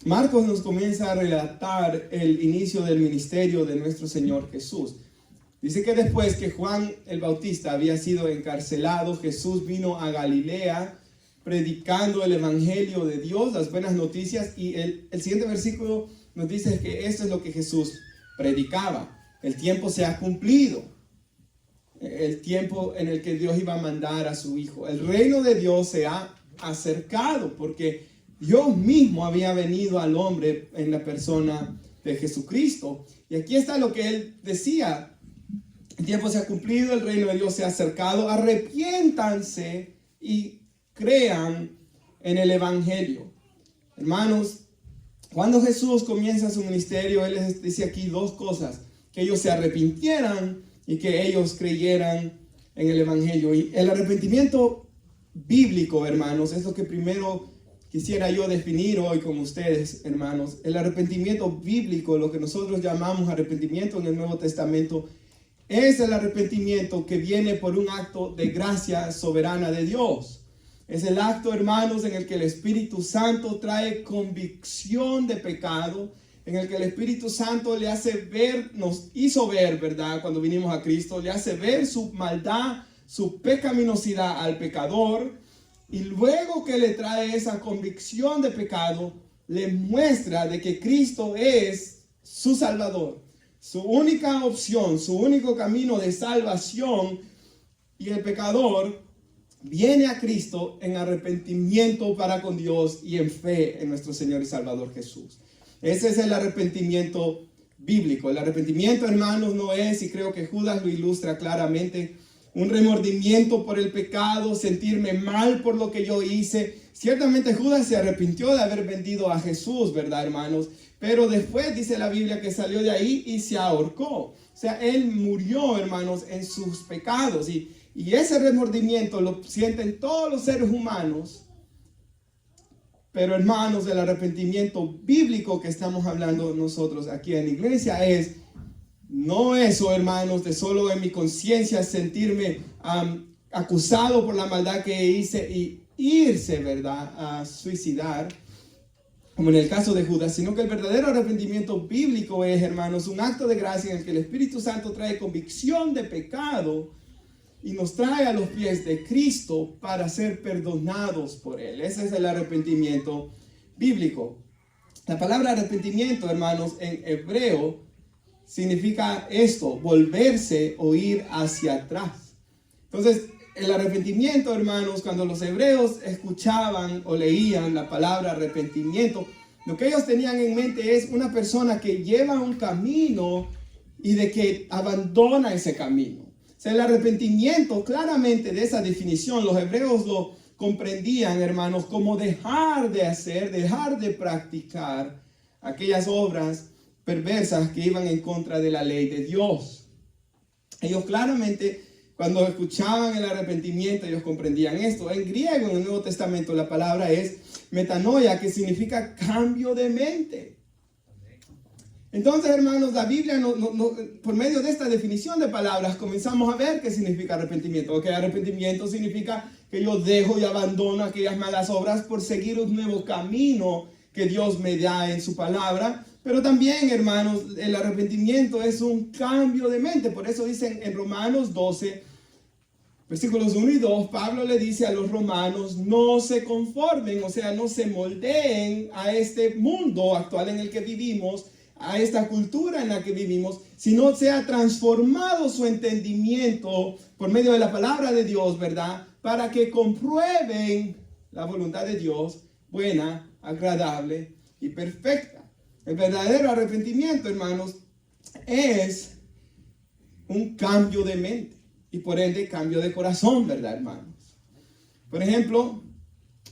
Marcos nos comienza a relatar el inicio del ministerio de nuestro Señor Jesús. Dice que después que Juan el Bautista había sido encarcelado, Jesús vino a Galilea predicando el evangelio de Dios, las buenas noticias, y el siguiente versículo nos dice que esto es lo que Jesús predicaba. El tiempo se ha cumplido, el tiempo en el que Dios iba a mandar a su Hijo. El reino de Dios se ha acercado porque Dios mismo había venido al hombre en la persona de Jesucristo. Y aquí está lo que él decía: el tiempo se ha cumplido, el reino de Dios se ha acercado, arrepiéntanse y crean en el evangelio. Hermanos, cuando Jesús comienza su ministerio, él les dice aquí dos cosas: que ellos se arrepintieran y que ellos creyeran en el evangelio. Y el arrepentimiento bíblico, hermanos, es lo que primero quisiera yo definir hoy con ustedes, hermanos. El arrepentimiento bíblico, lo que nosotros llamamos arrepentimiento en el Nuevo Testamento, es el arrepentimiento que viene por un acto de gracia soberana de Dios. Es el acto, hermanos, en el que el Espíritu Santo trae convicción de pecado, en el que el Espíritu Santo le hace ver, nos hizo ver, ¿verdad? Cuando vinimos a Cristo, le hace ver su maldad, su pecaminosidad al pecador, y luego que le trae esa convicción de pecado, le muestra de que Cristo es su Salvador, su única opción, su único camino de salvación, y el pecador viene a Cristo en arrepentimiento para con Dios y en fe en nuestro Señor y Salvador Jesús. Ese es el arrepentimiento bíblico. El arrepentimiento, hermanos, no es, y creo que Judas lo ilustra claramente, un remordimiento por el pecado, sentirme mal por lo que yo hice. Ciertamente Judas se arrepintió de haber vendido a Jesús, ¿verdad, hermanos? Pero después dice la Biblia que salió de ahí y se ahorcó. O sea, él murió, hermanos, en sus pecados. Y ese remordimiento lo sienten todos los seres humanos. Pero, hermanos, el arrepentimiento bíblico que estamos hablando nosotros aquí en la iglesia es no eso, hermanos, de solo en mi conciencia sentirme acusado por la maldad que hice y irse, ¿verdad?, a suicidar, como en el caso de Judas, sino que el verdadero arrepentimiento bíblico es, hermanos, un acto de gracia en el que el Espíritu Santo trae convicción de pecado y nos trae a los pies de Cristo para ser perdonados por Él. Ese es el arrepentimiento bíblico. La palabra arrepentimiento, hermanos, en hebreo significa esto: volverse o ir hacia atrás. Entonces, el arrepentimiento, hermanos, cuando los hebreos escuchaban o leían la palabra arrepentimiento, lo que ellos tenían en mente es una persona que lleva un camino y de que abandona ese camino. O sea, el arrepentimiento, claramente de esa definición, los hebreos lo comprendían, hermanos, como dejar de hacer, dejar de practicar aquellas obras perversas que iban en contra de la ley de Dios. Ellos claramente, cuando escuchaban el arrepentimiento, ellos comprendían esto. En griego, en el Nuevo Testamento, la palabra es metanoia, que significa cambio de mente. Entonces, hermanos, la Biblia, por medio de esta definición de palabras, comenzamos a ver qué significa arrepentimiento. Ok, arrepentimiento significa que yo dejo y abandono aquellas malas obras por seguir un nuevo camino que Dios me da en su palabra. Pero también, hermanos, el arrepentimiento es un cambio de mente. Por eso dicen en Romanos 12, versículos 1 y 2, Pablo le dice a los romanos: no se conformen, o sea, no se moldeen a este mundo actual en el que vivimos, a esta cultura en la que vivimos, sino sea transformado su entendimiento por medio de la palabra de Dios, ¿verdad? Para que comprueben la voluntad de Dios, buena, agradable y perfecta. El verdadero arrepentimiento, hermanos, es un cambio de mente y por ende cambio de corazón, ¿verdad, hermanos? Por ejemplo,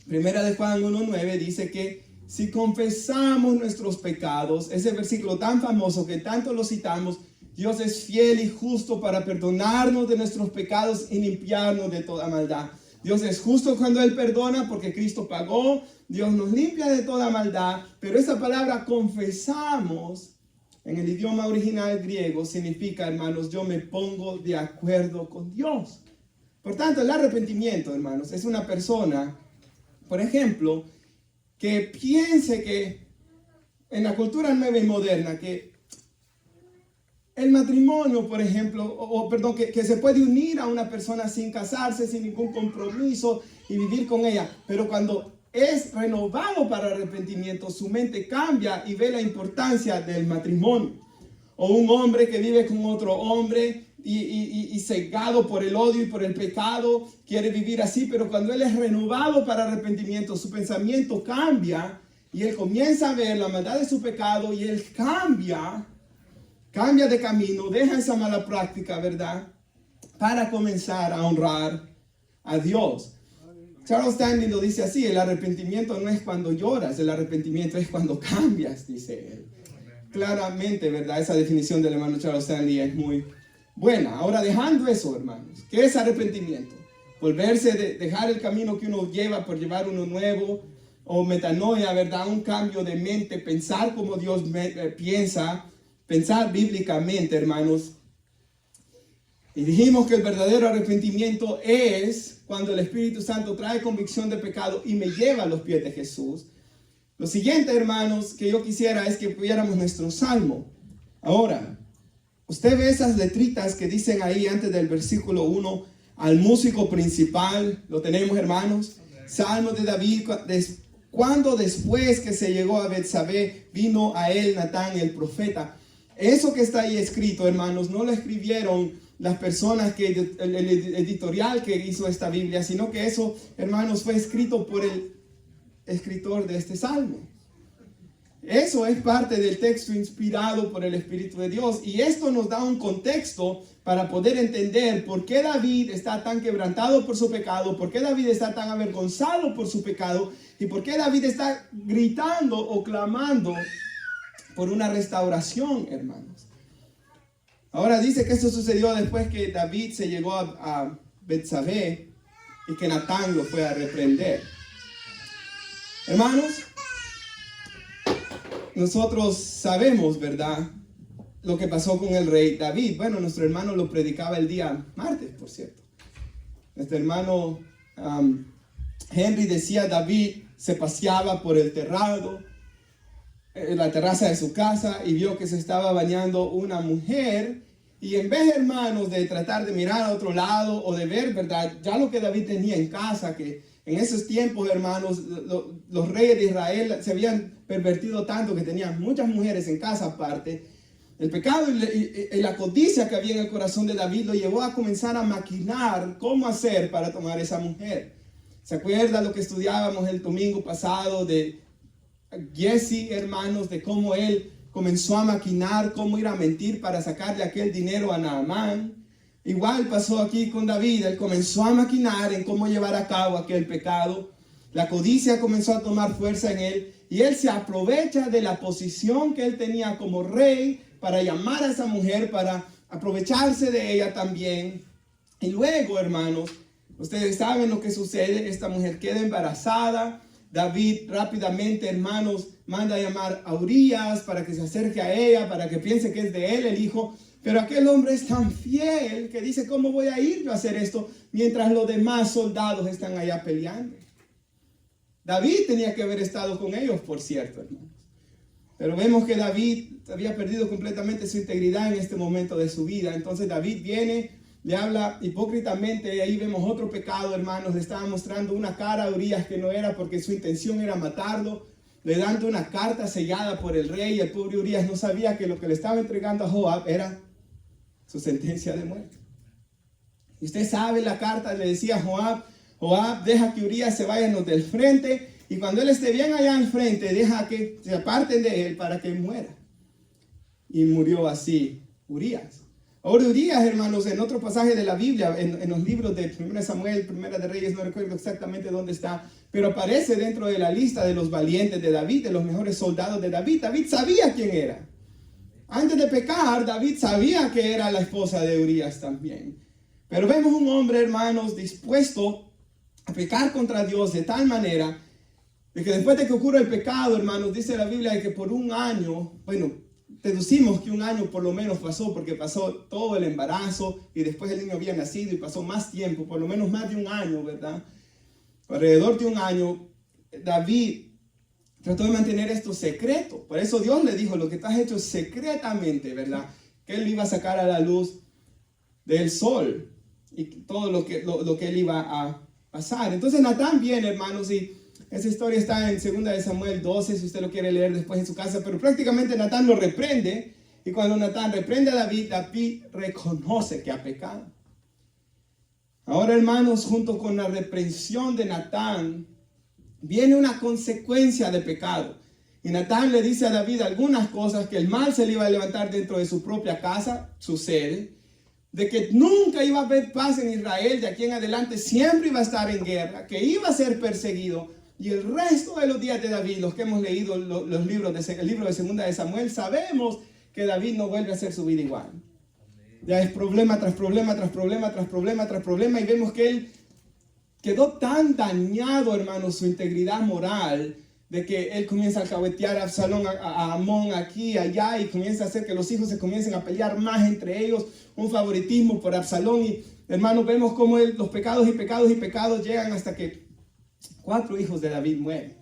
Primera de Juan 1:9 dice que si confesamos nuestros pecados, ese versículo tan famoso que tanto lo citamos, Dios es fiel y justo para perdonarnos de nuestros pecados y limpiarnos de toda maldad. Dios es justo cuando Él perdona porque Cristo pagó. Dios nos limpia de toda maldad. Pero esa palabra confesamos en el idioma original griego significa, hermanos, yo me pongo de acuerdo con Dios. Por tanto, el arrepentimiento, hermanos, es una persona, por ejemplo, que piense que en la cultura nueva y moderna que el matrimonio, por ejemplo, perdón, que se puede unir a una persona sin casarse, sin ningún compromiso y vivir con ella. Pero cuando es renovado para arrepentimiento, su mente cambia y ve la importancia del matrimonio. O un hombre que vive con otro hombre y cegado por el odio y por el pecado, quiere vivir así, pero cuando él es renovado para arrepentimiento, su pensamiento cambia y él comienza a ver la maldad de su pecado y él cambia de camino, deja esa mala práctica, ¿verdad? Para comenzar a honrar a Dios. Charles Stanley lo dice así: el arrepentimiento no es cuando lloras, el arrepentimiento es cuando cambias, dice él. Claramente, ¿verdad? Esa definición del hermano Charles Stanley es muy buena. Ahora, dejando eso, hermanos, ¿qué es arrepentimiento? Volverse, dejar el camino que uno lleva por llevar uno nuevo, o metanoia, ¿verdad? Un cambio de mente, pensar como Dios piensa, pensar bíblicamente, hermanos. Y dijimos que el verdadero arrepentimiento es cuando el Espíritu Santo trae convicción de pecado y me lleva a los pies de Jesús. Lo siguiente, hermanos, que yo quisiera es que pudiéramos nuestro salmo. Ahora, usted ve esas letritas que dicen ahí antes del versículo 1, al músico principal. Lo tenemos, hermanos. Salmo de David, cuando después que se llegó a Betsabé, vino a él Natán el profeta. Eso que está ahí escrito, hermanos, no lo escribieron las personas el editorial que hizo esta Biblia, sino que eso, hermanos, fue escrito por el escritor de este salmo. Eso es parte del texto inspirado por el Espíritu de Dios, y esto nos da un contexto para poder entender por qué David está tan quebrantado por su pecado, por qué David está tan avergonzado por su pecado, y por qué David está gritando o clamando por una restauración, hermanos. Ahora dice que esto sucedió después que David se llegó a Betsabé y que Natán lo fue a reprender. Hermanos, nosotros sabemos, ¿verdad?, lo que pasó con el rey David. Bueno, nuestro hermano lo predicaba el día martes, por cierto. Nuestro hermano Henry decía: David se paseaba por el terrado, la terraza de su casa, y vio que se estaba bañando una mujer, y en vez, hermanos, de tratar de mirar a otro lado o de ver, ¿verdad?, ya lo que David tenía en casa, que en esos tiempos, hermanos, los reyes de Israel se habían pervertido tanto que tenían muchas mujeres en casa aparte. El pecado y la codicia que había en el corazón de David lo llevó a comenzar a maquinar cómo hacer para tomar esa mujer. ¿Se acuerda lo que estudiábamos el domingo pasado de Jesse, hermanos, de cómo él comenzó a maquinar cómo ir a mentir para sacarle aquel dinero a Naamán? Igual pasó aquí con David. Él comenzó a maquinar en cómo llevar a cabo aquel pecado. La codicia comenzó a tomar fuerza en él, y él se aprovecha de la posición que él tenía como rey para llamar a esa mujer, para aprovecharse de ella también. Y luego, hermanos, ustedes saben lo que sucede. Esta mujer queda embarazada. David rápidamente, hermanos, manda a llamar a Urías para que se acerque a ella, para que piense que es de él el hijo. Pero aquel hombre es tan fiel que dice: ¿cómo voy a ir yo a hacer esto mientras los demás soldados están allá peleando? David tenía que haber estado con ellos, por cierto, hermanos. Pero vemos que David había perdido completamente su integridad en este momento de su vida. Entonces David viene, le habla hipócritamente, y ahí vemos otro pecado, hermanos. Le estaba mostrando una cara a Urías que no era, porque su intención era matarlo. Le dando una carta sellada por el rey, y el pobre Urías no sabía que lo que le estaba entregando a Joab era su sentencia de muerte. Y usted sabe, la carta le decía a Joab: Joab, deja que Urías se vaya del frente, y cuando él esté bien allá al frente, deja que se aparten de él para que muera. Y murió así Urías. Ahora Urías, hermanos, en otro pasaje de la Biblia, en los libros de 1 Samuel, 1 de Reyes, no recuerdo exactamente dónde está, pero aparece dentro de la lista de los valientes de David, de los mejores soldados de David. David sabía quién era. Antes de pecar, David sabía que era la esposa de Urías también. Pero vemos un hombre, hermanos, dispuesto a pecar contra Dios de tal manera de que después de que ocurre el pecado, hermanos, dice la Biblia que por un año, bueno, deducimos que un año por lo menos pasó, porque pasó todo el embarazo y después el niño había nacido y pasó más tiempo, por lo menos más de un año, ¿verdad? Alrededor de un año, David trató de mantener esto secreto. Por eso Dios le dijo, lo que tú has hecho secretamente, ¿verdad? Que él lo iba a sacar a la luz del sol y todo lo que él iba a pasar. Entonces Natán viene, hermanos, y esa historia está en 2 de Samuel 12, si usted lo quiere leer después en su casa, pero prácticamente Natán lo reprende, y cuando Natán reprende a David, David reconoce que ha pecado. Ahora, hermanos, junto con la reprensión de Natán, viene una consecuencia de pecado. Y Natán le dice a David algunas cosas, que el mal se le iba a levantar dentro de su propia casa, sucede, de que nunca iba a haber paz en Israel, de aquí en adelante siempre iba a estar en guerra, que iba a ser perseguido, y el resto de los días de David, los que hemos leído el libro de 2 de Samuel, sabemos que David no vuelve a hacer su vida igual. Ya es problema tras problema, tras problema, tras problema, tras problema, y vemos que él quedó tan dañado, hermanos, su integridad moral, de que él comienza a alcahuetear a Absalón, a Amón, aquí, allá, y comienza a hacer que los hijos se comiencen a pelear más entre ellos, un favoritismo por Absalón. Y hermanos, vemos cómo los pecados y pecados y pecados llegan hasta que 4 hijos de David mueren,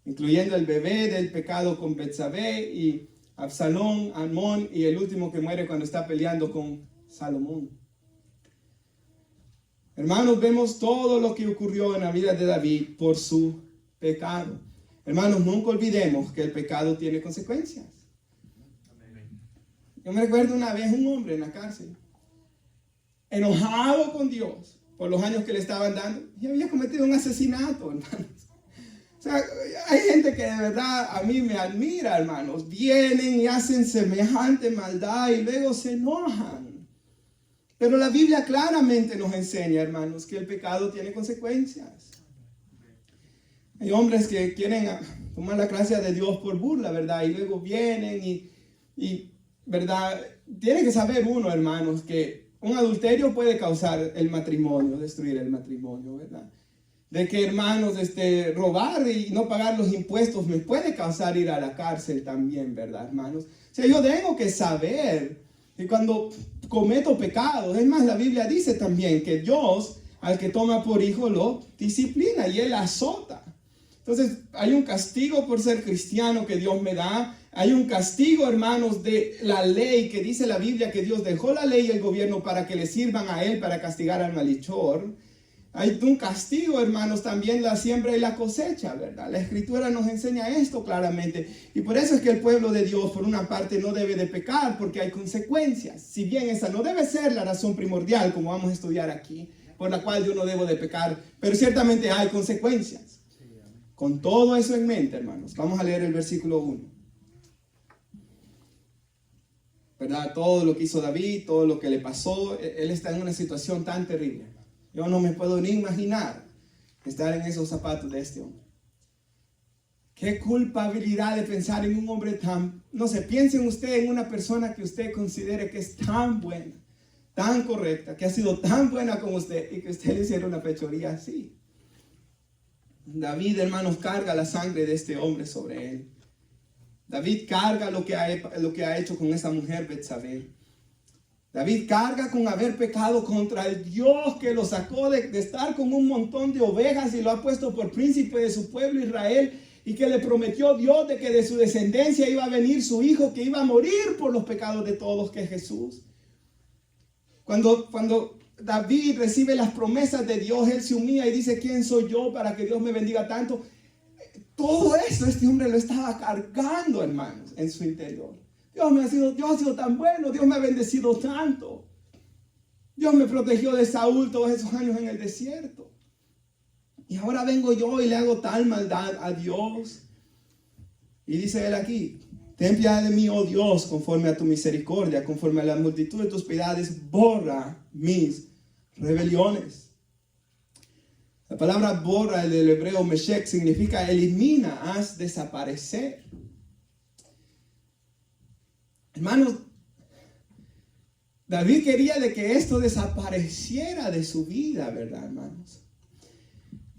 incluyendo el bebé del pecado con Betsabé, y Absalón, Amón, y el último que muere cuando está peleando con Salomón. Hermanos, vemos todo lo que ocurrió en la vida de David por su pecado. Hermanos, nunca olvidemos que el pecado tiene consecuencias. Yo me recuerdo una vez un hombre en la cárcel, enojado con Dios por los años que le estaban dando, y había cometido un asesinato, hermanos. O sea, hay gente que de verdad a mí me admira, hermanos. Vienen y hacen semejante maldad y luego se enojan. Pero la Biblia claramente nos enseña, hermanos, que el pecado tiene consecuencias. Hay hombres que quieren tomar la gracia de Dios por burla, ¿verdad? Y luego vienen y ¿verdad? Tiene que saber uno, hermanos, que un adulterio puede causar el matrimonio, destruir el matrimonio, ¿verdad? De que, hermanos, robar y no pagar los impuestos me puede causar ir a la cárcel también, ¿verdad, hermanos? O sea, yo tengo que saber que cuando cometo pecados, es más, la Biblia dice también que Dios al que toma por hijo lo disciplina y él azota. Entonces, hay un castigo por ser cristiano que Dios me da. Hay un castigo, hermanos, de la ley, que dice la Biblia que Dios dejó la ley y el gobierno para que le sirvan a él, para castigar al malhechor. Hay un castigo, hermanos, también la siembra y la cosecha, ¿verdad? La Escritura nos enseña esto claramente. Y por eso es que el pueblo de Dios, por una parte, no debe de pecar, porque hay consecuencias. Si bien esa no debe ser la razón primordial, como vamos a estudiar aquí, por la cual yo no debo de pecar, pero ciertamente hay consecuencias. Con todo eso en mente, hermanos, vamos a leer el versículo 1. ¿Verdad? Todo lo que hizo David, todo lo que le pasó, él está en una situación tan terrible. Yo no me puedo ni imaginar estar en esos zapatos de este hombre. Qué culpabilidad de pensar en un hombre tan... No sé, piensen usted en una persona que usted considere que es tan buena, tan correcta, que ha sido tan buena como usted, y que usted le hiciera una fechoría así. David, hermanos, carga la sangre de este hombre sobre él. David carga lo que ha hecho con esa mujer Betsabé. David carga con haber pecado contra el Dios que lo sacó de estar con un montón de ovejas y lo ha puesto por príncipe de su pueblo Israel, y que le prometió Dios de que de su descendencia iba a venir su hijo que iba a morir por los pecados de todos, que es Jesús. Cuando David recibe las promesas de Dios, él se humilla y dice: ¿quién soy yo para que Dios me bendiga tanto? Todo eso este hombre lo estaba cargando, hermanos, en su interior. Dios ha sido tan bueno, Dios me ha bendecido tanto. Dios me protegió de Saúl todos esos años en el desierto. Y ahora vengo yo y le hago tal maldad a Dios. Y dice él aquí: ten piedad de mí, oh Dios, conforme a tu misericordia, conforme a la multitud de tus piedades, borra mis rebeliones. La palabra borra, el del hebreo meshek, significa elimina, haz desaparecer. Hermanos, David quería de que esto desapareciera de su vida, ¿verdad, hermanos?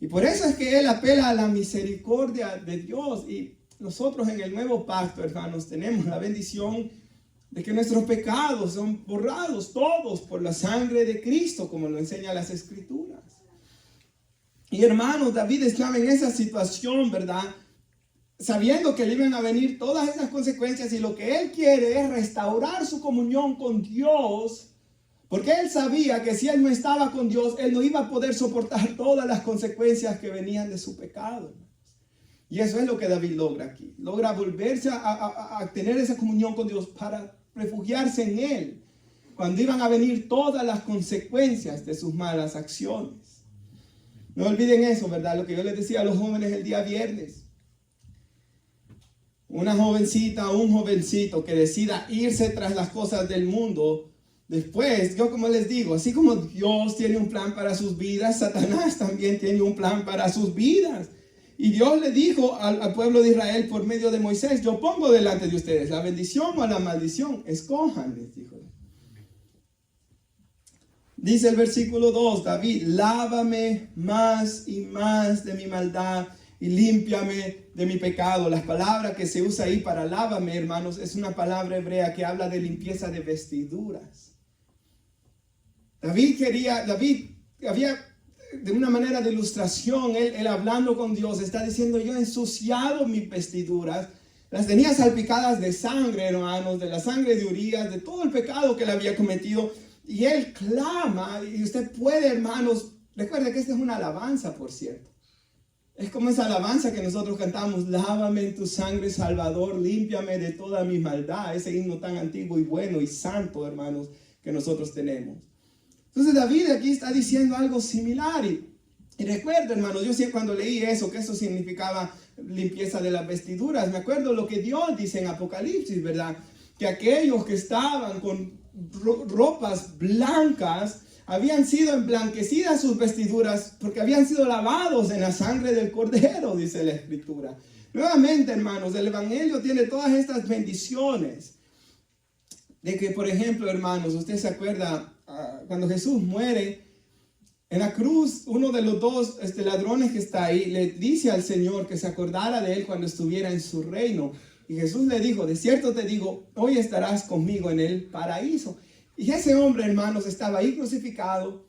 Y por eso es que él apela a la misericordia de Dios. Y nosotros en el nuevo pacto, hermanos, tenemos la bendición de que nuestros pecados son borrados todos por la sangre de Cristo, como lo enseñan las Escrituras. Y hermanos, David estaba en esa situación, ¿verdad? sabiendo que le iban a venir todas esas consecuencias, y lo que él quiere es restaurar su comunión con Dios, porque él sabía que si él no estaba con Dios, él no iba a poder soportar todas las consecuencias que venían de su pecado. Y eso es lo que David logra aquí. Logra volverse a tener esa comunión con Dios para refugiarse en él cuando iban a venir todas las consecuencias de sus malas acciones. No olviden eso, ¿verdad? Lo que yo les decía a los jóvenes el día viernes. Una jovencita o un jovencito que decida irse tras las cosas del mundo, después, yo como les digo, así como Dios tiene un plan para sus vidas, Satanás también tiene un plan para sus vidas. Y Dios le dijo al pueblo de Israel por medio de Moisés: yo pongo delante de ustedes la bendición o la maldición, escojan, les dijo. Dice el versículo 2, David: lávame más y más de mi maldad y límpiame de mi pecado. La palabra que se usa ahí para lávame, hermanos, es una palabra hebrea que habla de limpieza de vestiduras. David había, de una manera de ilustración, él hablando con Dios, está diciendo: yo he ensuciado mis vestiduras, las tenía salpicadas de sangre, hermanos, de la sangre de Urías, de todo el pecado que él había cometido. Y él clama, y usted puede, hermanos, recuerde que esta es una alabanza, por cierto. Es como esa alabanza que nosotros cantamos: lávame en tu sangre, Salvador, límpiame de toda mi maldad. Ese himno tan antiguo y bueno y santo, hermanos, que nosotros tenemos. Entonces David aquí está diciendo algo similar. Y recuerdo, hermanos, yo siempre cuando leí eso, que eso significaba limpieza de las vestiduras, me acuerdo lo que Dios dice en Apocalipsis, ¿verdad? Que aquellos que estaban con ropas blancas habían sido emblanquecidas sus vestiduras porque habían sido lavados en la sangre del Cordero, dice la Escritura. Nuevamente, hermanos, el Evangelio tiene todas estas bendiciones. De que, por ejemplo, hermanos, usted se acuerda cuando Jesús muere en la cruz, uno de los dos ladrones que está ahí le dice al Señor que se acordara de él cuando estuviera en su reino. Y Jesús le dijo: de cierto te digo, hoy estarás conmigo en el paraíso. Y ese hombre, hermanos, estaba ahí crucificado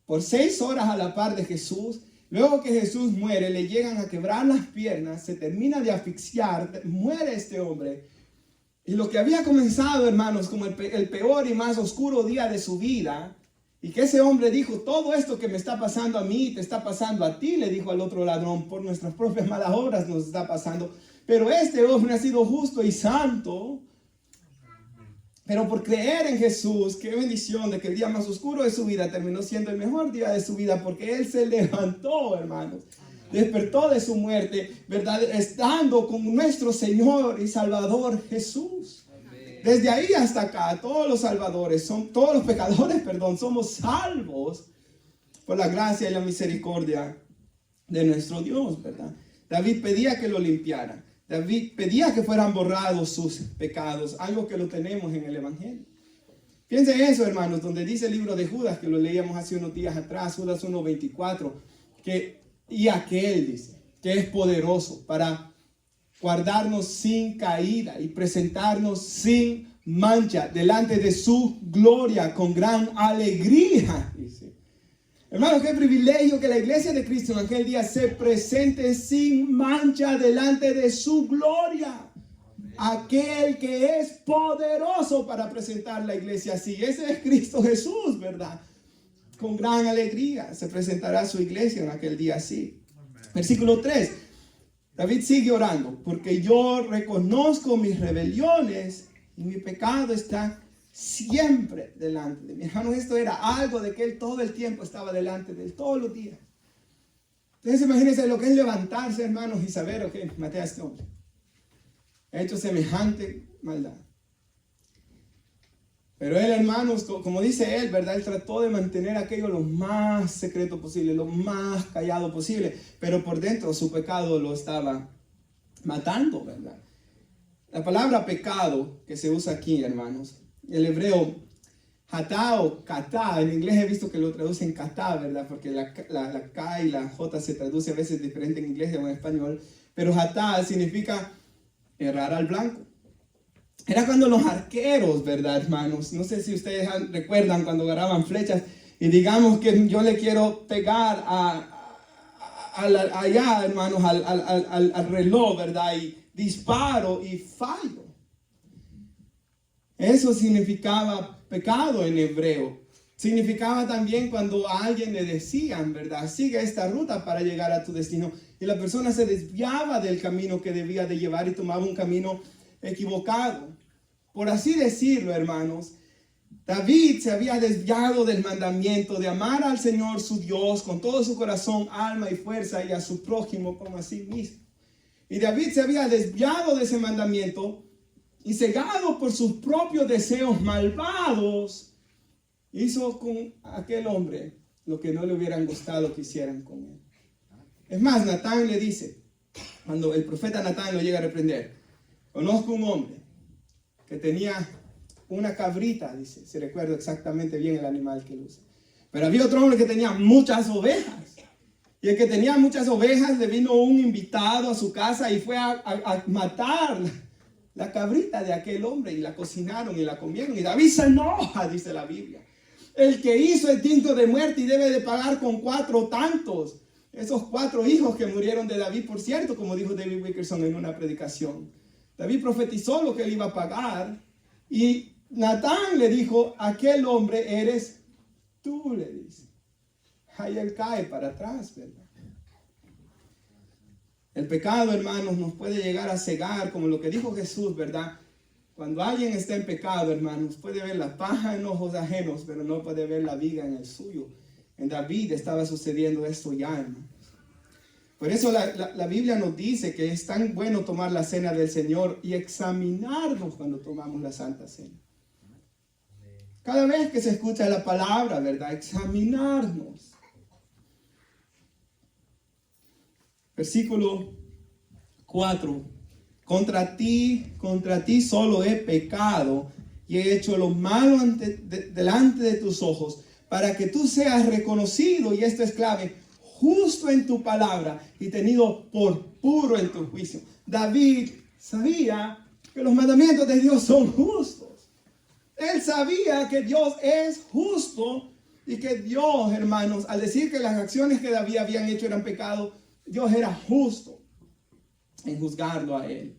por 6 horas a la par de Jesús. Luego que Jesús muere, le llegan a quebrar las piernas, se termina de asfixiar, muere este hombre. Y lo que había comenzado, hermanos, como el peor y más oscuro día de su vida, y que ese hombre dijo: todo esto que me está pasando a mí, te está pasando a ti, le dijo al otro ladrón, por nuestras propias malas obras nos está pasando. Pero este hombre ha sido justo y santo, pero por creer en Jesús, qué bendición de que el día más oscuro de su vida terminó siendo el mejor día de su vida, porque él se levantó, hermanos. Despertó de su muerte, ¿verdad? Estando con nuestro Señor y Salvador Jesús. Desde ahí hasta acá, todos los pecadores, somos salvos por la gracia y la misericordia de nuestro Dios, ¿verdad? David pedía que lo limpiara. David pedía que fueran borrados sus pecados, algo que lo tenemos en el Evangelio. Piensen eso, hermanos, donde dice el libro de Judas, que lo leíamos hace unos días atrás, Judas 1:24, y aquel dice que es poderoso para guardarnos sin caída y presentarnos sin mancha delante de su gloria con gran alegría, dice. Hermanos, qué privilegio que la iglesia de Cristo en aquel día se presente sin mancha delante de su gloria. Aquel que es poderoso para presentar la iglesia así. Ese es Cristo Jesús, ¿verdad? Con gran alegría se presentará su iglesia en aquel día así. Versículo 3. David sigue orando: porque yo reconozco mis rebeliones y mi pecado está siempre delante de mí. Hermanos, esto era algo de que él todo el tiempo estaba delante de él, todos los días. Entonces imagínense lo que es levantarse, hermanos, y saber: ok, maté a este hombre, he hecho semejante maldad. Pero él, hermanos, como dice él, ¿verdad? Él trató de mantener aquello lo más secreto posible, lo más callado posible. Pero por dentro su pecado lo estaba matando, ¿verdad? La palabra pecado que se usa aquí, hermanos, el hebreo hatá o katá, en inglés he visto que lo traducen katá, ¿verdad? Porque la K y la J se traduce a veces diferente en inglés o en español. Pero hatá significa errar al blanco. Era cuando los arqueros, ¿verdad, hermanos? No sé si ustedes recuerdan cuando agarraban flechas y digamos que yo le quiero pegar allá, hermanos, al reloj, ¿verdad? Y disparo y fallo. Eso significaba pecado en hebreo. Significaba también cuando a alguien le decían, ¿verdad? Sigue esta ruta para llegar a tu destino. Y la persona se desviaba del camino que debía de llevar y tomaba un camino equivocado. Por así decirlo, hermanos, David se había desviado del mandamiento de amar al Señor su Dios con todo su corazón, alma y fuerza y a su prójimo como a sí mismo. Y David se había desviado de ese mandamiento y cegado por sus propios deseos malvados, hizo con aquel hombre lo que no le hubieran gustado que hicieran con él. Es más, Natán le dice, cuando el profeta Natán lo llega a reprender, conozco un hombre que tenía una cabrita, dice, se recuerda exactamente bien el animal que él usa. Pero había otro hombre que tenía muchas ovejas. Y el que tenía muchas ovejas, le vino un invitado a su casa y fue a matar la cabrita de aquel hombre y la cocinaron y la comieron. Y David se enoja, dice la Biblia. El que hizo es digno de muerte y debe de pagar con 4 tantos. Esos 4 hijos que murieron de David, por cierto, como dijo David Wilkerson en una predicación. David profetizó lo que él iba a pagar. Y Natán le dijo, aquel hombre eres tú, le dice. Ahí él cae para atrás, ¿verdad? El pecado, hermanos, nos puede llegar a cegar, como lo que dijo Jesús, ¿verdad? Cuando alguien está en pecado, hermanos, puede ver la paja en ojos ajenos, pero no puede ver la viga en el suyo. En David estaba sucediendo esto ya, hermanos. Por eso la Biblia nos dice que es tan bueno tomar la cena del Señor y examinarnos cuando tomamos la Santa Cena. Cada vez que se escucha la palabra, ¿verdad? Examinarnos. Versículo 4. Contra ti solo he pecado y he hecho lo malo delante de tus ojos, para que tú seas reconocido, y esto es clave, justo en tu palabra y tenido por puro en tu juicio. David sabía que los mandamientos de Dios son justos. Él sabía que Dios es justo y que Dios, hermanos, al decir que las acciones que David habían hecho eran pecado, Dios era justo en juzgarlo a él.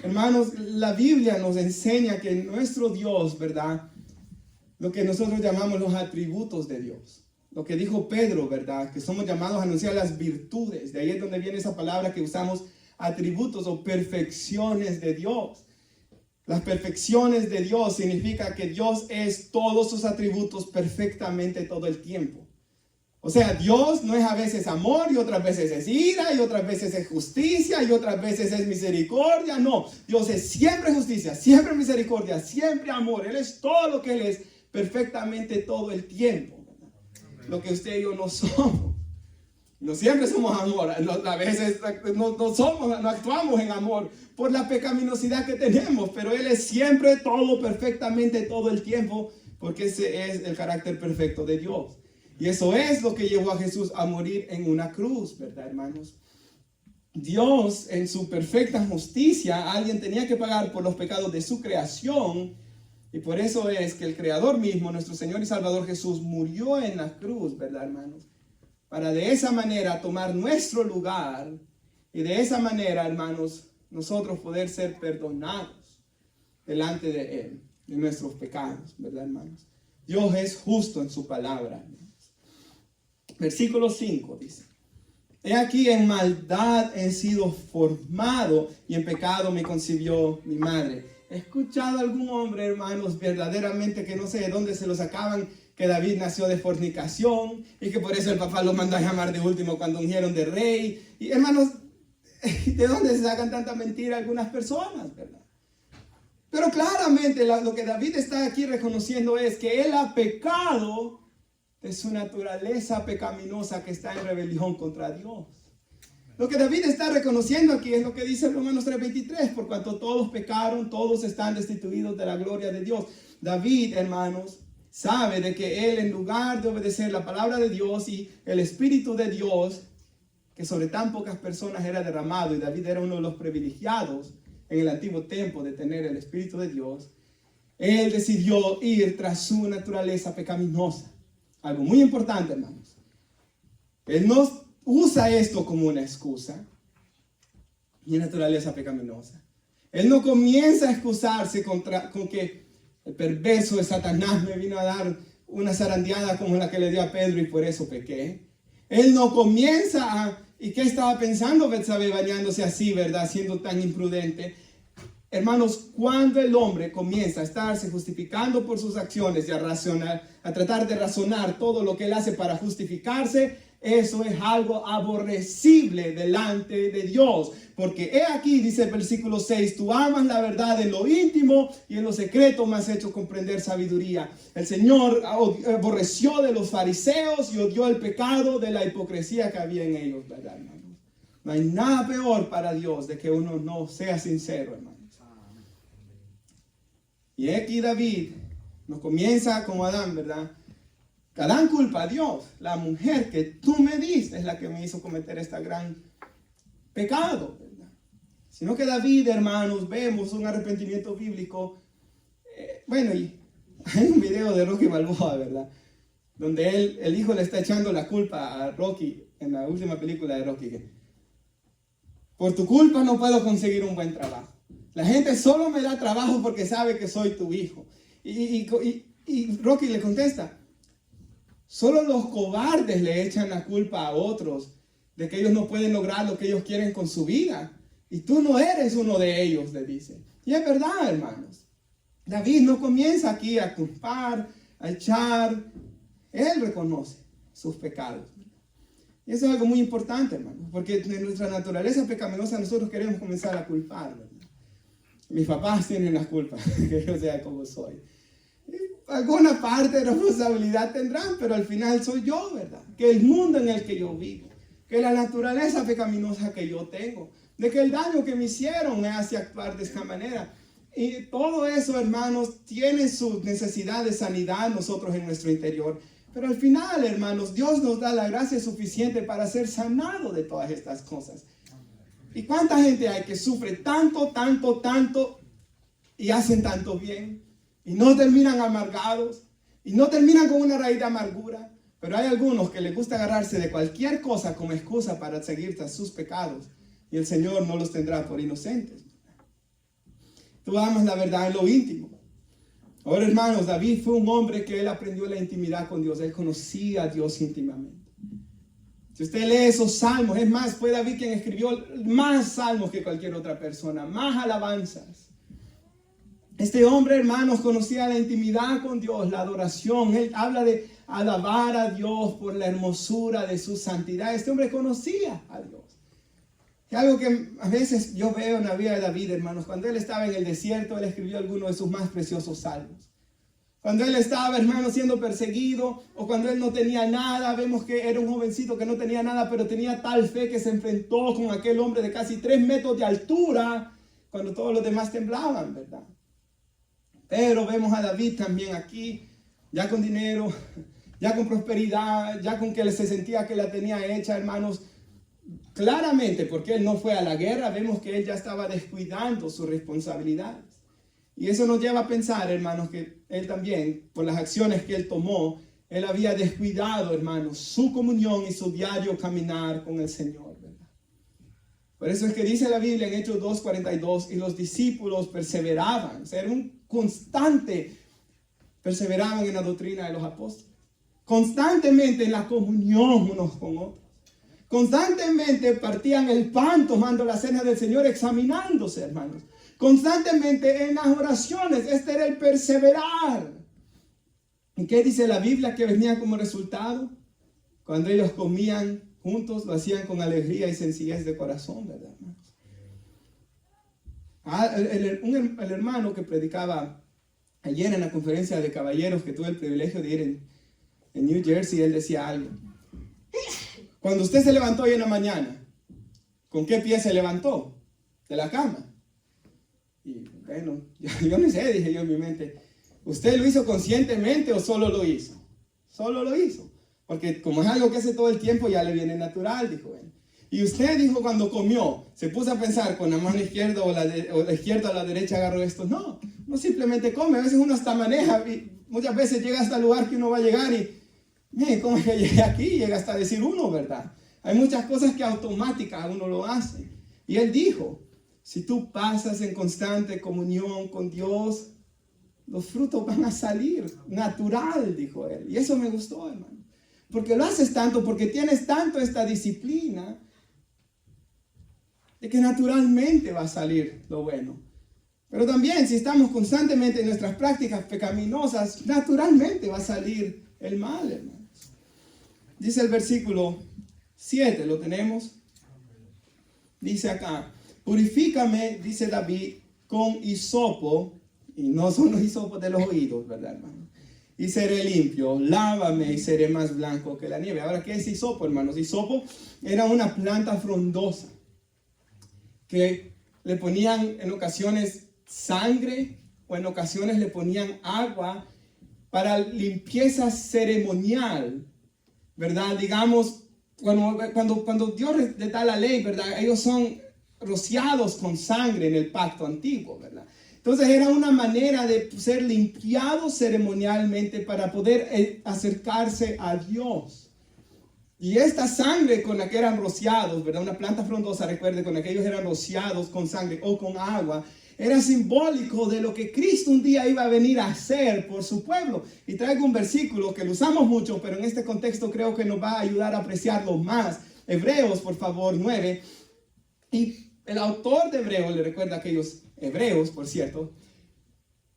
Hermanos, la Biblia nos enseña que nuestro Dios, ¿verdad? Lo que nosotros llamamos los atributos de Dios. Lo que dijo Pedro, ¿verdad? Que somos llamados a anunciar las virtudes. De ahí es donde viene esa palabra que usamos, atributos o perfecciones de Dios. Las perfecciones de Dios significa que Dios es todos sus atributos perfectamente todo el tiempo. O sea, Dios no es a veces amor y otras veces es ira y otras veces es justicia y otras veces es misericordia. No, Dios es siempre justicia, siempre misericordia, siempre amor. Él es todo lo que Él es perfectamente todo el tiempo. Lo que usted y yo no somos. No siempre somos amor. A veces no actuamos en amor por la pecaminosidad que tenemos. Pero Él es siempre todo perfectamente todo el tiempo, porque ese es el carácter perfecto de Dios. Y eso es lo que llevó a Jesús a morir en una cruz, ¿verdad, hermanos? Dios, en su perfecta justicia, alguien tenía que pagar por los pecados de su creación. Y por eso es que el Creador mismo, nuestro Señor y Salvador Jesús, murió en la cruz, ¿verdad, hermanos? Para de esa manera tomar nuestro lugar y de esa manera, hermanos, nosotros poder ser perdonados delante de Él, de nuestros pecados, ¿verdad, hermanos? Dios es justo en su palabra, hermanos. Versículo 5 dice: He aquí en maldad he sido formado y en pecado me concibió mi madre. He escuchado a algún hombre, hermanos, verdaderamente que no sé de dónde se lo sacaban, que David nació de fornicación y que por eso el papá lo mandó a llamar de último cuando ungieron de rey. Y hermanos, ¿de dónde se sacan tanta mentira algunas personas, verdad? Pero claramente lo que David está aquí reconociendo es que él ha pecado de su naturaleza pecaminosa que está en rebelión contra Dios. Lo que David está reconociendo aquí es lo que dice Romanos 3:23, por cuanto todos pecaron, todos están destituidos de la gloria de Dios. David, hermanos, sabe de que él, en lugar de obedecer la palabra de Dios y el Espíritu de Dios, que sobre tan pocas personas era derramado, y David era uno de los privilegiados en el antiguo tiempo de tener el Espíritu de Dios, él decidió ir tras su naturaleza pecaminosa. Algo muy importante, hermanos. Él no usa esto como una excusa. Mi naturaleza pecaminosa. Él no comienza a excusarse con que el perverso de Satanás me vino a dar una zarandeada como la que le dio a Pedro y por eso pequé. Él no comienza a... ¿Y qué estaba pensando Betsabé bañándose así, verdad? Siendo tan imprudente. Hermanos, cuando el hombre comienza a estarse justificando por sus acciones y a tratar de razonar todo lo que él hace para justificarse, eso es algo aborrecible delante de Dios. Porque he aquí, dice el versículo 6, tú amas la verdad en lo íntimo y en lo secreto me has hecho comprender sabiduría. El Señor aborreció de los fariseos y odió el pecado de la hipocresía que había en ellos, ¿verdad, hermanos? No hay nada peor para Dios de que uno no sea sincero, hermanos. Y aquí David nos comienza como Adán, ¿verdad? Adán culpa a Dios. La mujer que tú me diste es la que me hizo cometer este gran pecado, ¿verdad? Sino que David, hermanos, vemos un arrepentimiento bíblico. Bueno, y hay un video de Rocky Balboa, ¿verdad? Donde el hijo le está echando la culpa a Rocky en la última película de Rocky. Por tu culpa no puedo conseguir un buen trabajo. La gente solo me da trabajo porque sabe que soy tu hijo. Y Rocky le contesta, solo los cobardes le echan la culpa a otros de que ellos no pueden lograr lo que ellos quieren con su vida. Y tú no eres uno de ellos, le dice. Y es verdad, hermanos. David no comienza aquí a culpar, a echar. Él reconoce sus pecados. Y eso es algo muy importante, hermanos. Porque en nuestra naturaleza pecaminosa nosotros queremos comenzar a culpar, ¿verdad? Mis papás tienen las culpas que yo sea como soy. Alguna parte de responsabilidad tendrán, pero al final soy yo, ¿verdad? Que el mundo en el que yo vivo, que la naturaleza pecaminosa que yo tengo, de que el daño que me hicieron me hace actuar de esta manera. Y todo eso, hermanos, tiene su necesidad de sanidad nosotros en nuestro interior. Pero al final, hermanos, Dios nos da la gracia suficiente para ser sanado de todas estas cosas. ¿Y cuánta gente hay que sufre tanto y hacen tanto bien? Y no terminan amargados, y no terminan con una raíz de amargura. Pero hay algunos que les gusta agarrarse de cualquier cosa como excusa para seguir tras sus pecados. Y el Señor no los tendrá por inocentes. Tú amas la verdad en lo íntimo. Ahora, hermanos, David fue un hombre que él aprendió la intimidad con Dios. Él conocía a Dios íntimamente. Si usted lee esos salmos, es más, fue David quien escribió más salmos que cualquier otra persona, más alabanzas. Este hombre, hermanos, conocía la intimidad con Dios, la adoración. Él habla de alabar a Dios por la hermosura de su santidad. Este hombre conocía a Dios. Es algo que a veces yo veo en la vida de David, hermanos. Cuando él estaba en el desierto, él escribió algunos de sus más preciosos salmos. Cuando él estaba, hermano, siendo perseguido, o cuando él no tenía nada, vemos que era un jovencito que no tenía nada, pero tenía tal fe que se enfrentó con aquel hombre de casi 3 metros de altura, cuando todos los demás temblaban, ¿verdad? Pero vemos a David también aquí, ya con dinero, ya con prosperidad, ya con que se sentía que la tenía hecha, hermanos. Claramente, porque él no fue a la guerra, vemos que él ya estaba descuidando sus responsabilidades. Y eso nos lleva a pensar, hermanos, que él también, por las acciones que él tomó, él había descuidado, hermanos, su comunión y su diario caminar con el Señor, ¿verdad? Por eso es que dice la Biblia en Hechos 2:42, y los discípulos perseveraban, o sea, era un constante, perseveraban en la doctrina de los apóstoles, constantemente en la comunión unos con otros, constantemente partían el pan tomando la cena del Señor, examinándose, hermanos. Constantemente en las oraciones, este era el perseverar. ¿Y qué dice la Biblia que venía como resultado? Cuando ellos comían juntos, lo hacían con alegría y sencillez de corazón, ¿verdad, hermanos? El hermano que predicaba ayer en la conferencia de caballeros, que tuve el privilegio de ir en New Jersey, él decía algo. Cuando usted se levantó hoy en la mañana, ¿con qué pie se levantó? De la cama. Y bueno, yo no sé, dije yo en mi mente, ¿usted lo hizo conscientemente o solo lo hizo? Solo lo hizo. Porque como es algo que hace todo el tiempo, ya le viene natural, dijo él. Y usted dijo cuando comió, se puso a pensar con la mano izquierda o la izquierda o la derecha agarró esto. No, no simplemente come. A veces uno hasta maneja y muchas veces llega hasta el lugar que uno va a llegar y, ¿cómo es que llegué aquí? Llega hasta decir uno, ¿verdad? Hay muchas cosas que automáticas uno lo hace. Y él dijo, si tú pasas en constante comunión con Dios, los frutos van a salir natural, dijo él. Y eso me gustó, hermano. Porque lo haces tanto, porque tienes tanto esta disciplina, de que naturalmente va a salir lo bueno. Pero también si estamos constantemente en nuestras prácticas pecaminosas, naturalmente va a salir el mal, hermanos. Dice el versículo 7, ¿lo tenemos? Dice acá, purifícame, dice David, con hisopo, y no son los hisopos de los oídos, ¿verdad, hermano? Y seré limpio, lávame y seré más blanco que la nieve. Ahora, ¿qué es hisopo, hermanos? Hisopo era una planta frondosa que le ponían en ocasiones sangre o en ocasiones le ponían agua para limpieza ceremonial, ¿verdad? Digamos, cuando Dios le da la ley, ¿verdad? Ellos son rociados con sangre en el pacto antiguo, ¿verdad? Entonces era una manera de ser limpiados ceremonialmente para poder acercarse a Dios. Y esta sangre con la que eran rociados, ¿verdad? Una planta frondosa, recuerde, con la que ellos eran rociados con sangre o con agua, era simbólico de lo que Cristo un día iba a venir a hacer por su pueblo. Y traigo un versículo que lo usamos mucho, pero en este contexto creo que nos va a ayudar a apreciarlo más. Hebreos, por favor, 9. Y el autor de Hebreos le recuerda a aquellos hebreos, por cierto,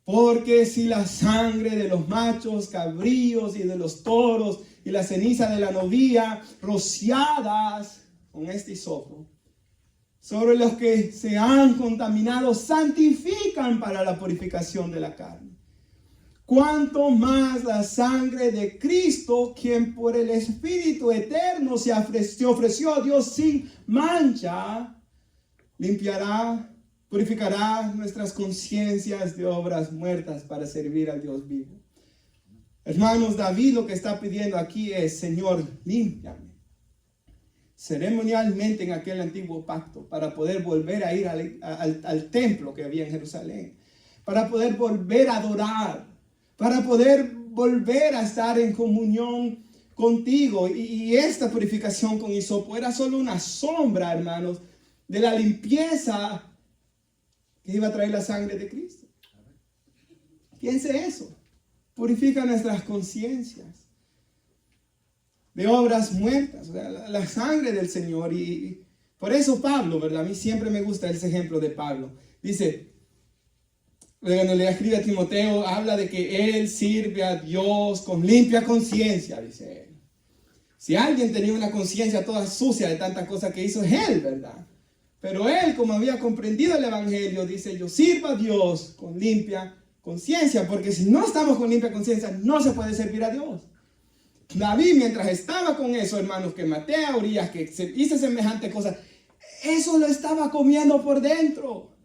porque si la sangre de los machos cabríos y de los toros y la ceniza de la novia rociadas con este hisopo sobre los que se han contaminado santifican para la purificación de la carne, cuanto más la sangre de Cristo, quien por el Espíritu eterno se ofreció a Dios sin mancha, purificará nuestras conciencias de obras muertas para servir al Dios vivo. Hermanos, David lo que está pidiendo aquí es, Señor, límpiame ceremonialmente en aquel antiguo pacto para poder volver a ir al templo que había en Jerusalén, para poder volver a adorar, para poder volver a estar en comunión contigo. Y esta purificación con hisopo era solo una sombra, hermanos, de la limpieza que iba a traer la sangre de Cristo. Piense eso. Purifica nuestras conciencias de obras muertas, o sea, la sangre del Señor. Y por eso Pablo, ¿verdad? A mí siempre me gusta ese ejemplo de Pablo. Dice, cuando le escribe a Timoteo, habla de que él sirve a Dios con limpia conciencia, dice él. Si alguien tenía una conciencia toda sucia de tantas cosas que hizo, es él, ¿verdad? Pero él, como había comprendido el Evangelio, dice, yo sirvo a Dios con limpia conciencia, porque si no estamos con limpia conciencia, no se puede servir a Dios. David, mientras estaba con eso, hermanos, que maté a Urías, que hice semejante cosa, eso lo estaba comiendo por dentro.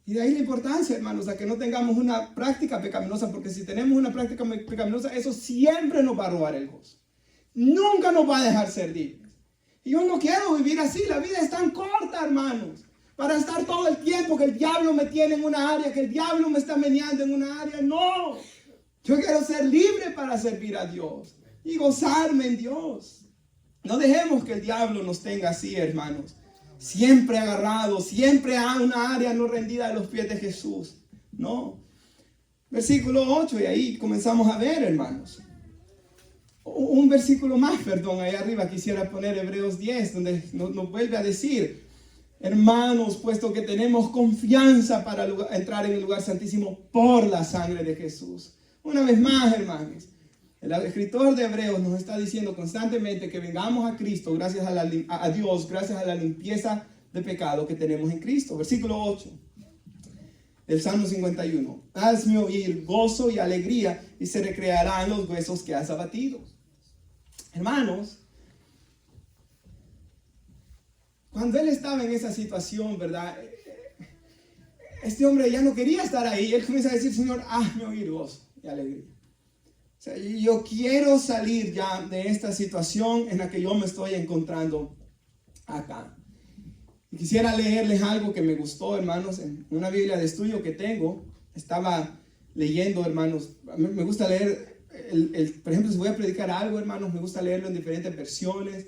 Y de ahí la importancia, hermanos, a que no tengamos una práctica pecaminosa, porque si tenemos una práctica pecaminosa, eso siempre nos va a robar el gozo. Nunca nos va a dejar ser dignos. Y yo no quiero vivir así. La vida es tan corta, hermanos, para estar todo el tiempo que el diablo me tiene en una área, que el diablo me está meneando en una área. No, yo quiero ser libre para servir a Dios y gozarme en Dios. No dejemos que el diablo nos tenga así, hermanos, siempre agarrados, siempre a una área no rendida a los pies de Jesús. No. Versículo 8, y ahí comenzamos a ver, hermanos. Un versículo más, perdón, ahí arriba quisiera poner Hebreos 10, donde nos vuelve a decir, hermanos, puesto que tenemos confianza para entrar en el lugar santísimo por la sangre de Jesús. Una vez más, hermanos, el escritor de Hebreos nos está diciendo constantemente que vengamos a Cristo gracias a Dios, gracias a la limpieza de pecado que tenemos en Cristo. Versículo 8 del Salmo 51. Hazme oír gozo y alegría y se recrearán los huesos que has abatido. Hermanos, cuando él estaba en esa situación, ¿verdad? Este hombre ya no quería estar ahí. Él comienza a decir, Señor, hazme oír gozo y alegría. O sea, yo quiero salir ya de esta situación en la que yo me estoy encontrando acá. Y quisiera leerles algo que me gustó, hermanos, en una Biblia de estudio que tengo. Estaba leyendo, hermanos. Me gusta leer, por ejemplo, si voy a predicar algo, hermanos, me gusta leerlo en diferentes versiones.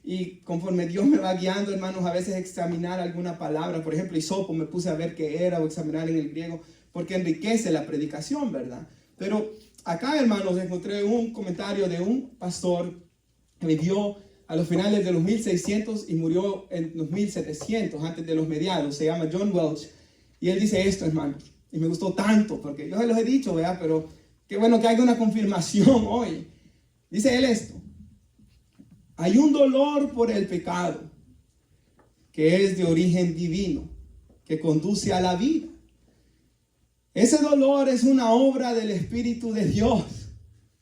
Y conforme Dios me va guiando, hermanos, a veces examinar alguna palabra, por ejemplo, hisopo, me puse a ver qué era o examinar en el griego, porque enriquece la predicación, ¿verdad? Pero acá, hermanos, encontré un comentario de un pastor que vivió a los finales de los 1600 y murió en los 1700, antes de los mediados. Se llama John Welch. Y él dice esto, hermanos, y me gustó tanto, porque yo se los he dicho, ¿verdad? Pero qué bueno que haya una confirmación hoy. Dice él esto: hay un dolor por el pecado que es de origen divino, que conduce a la vida. Ese dolor es una obra del Espíritu de Dios.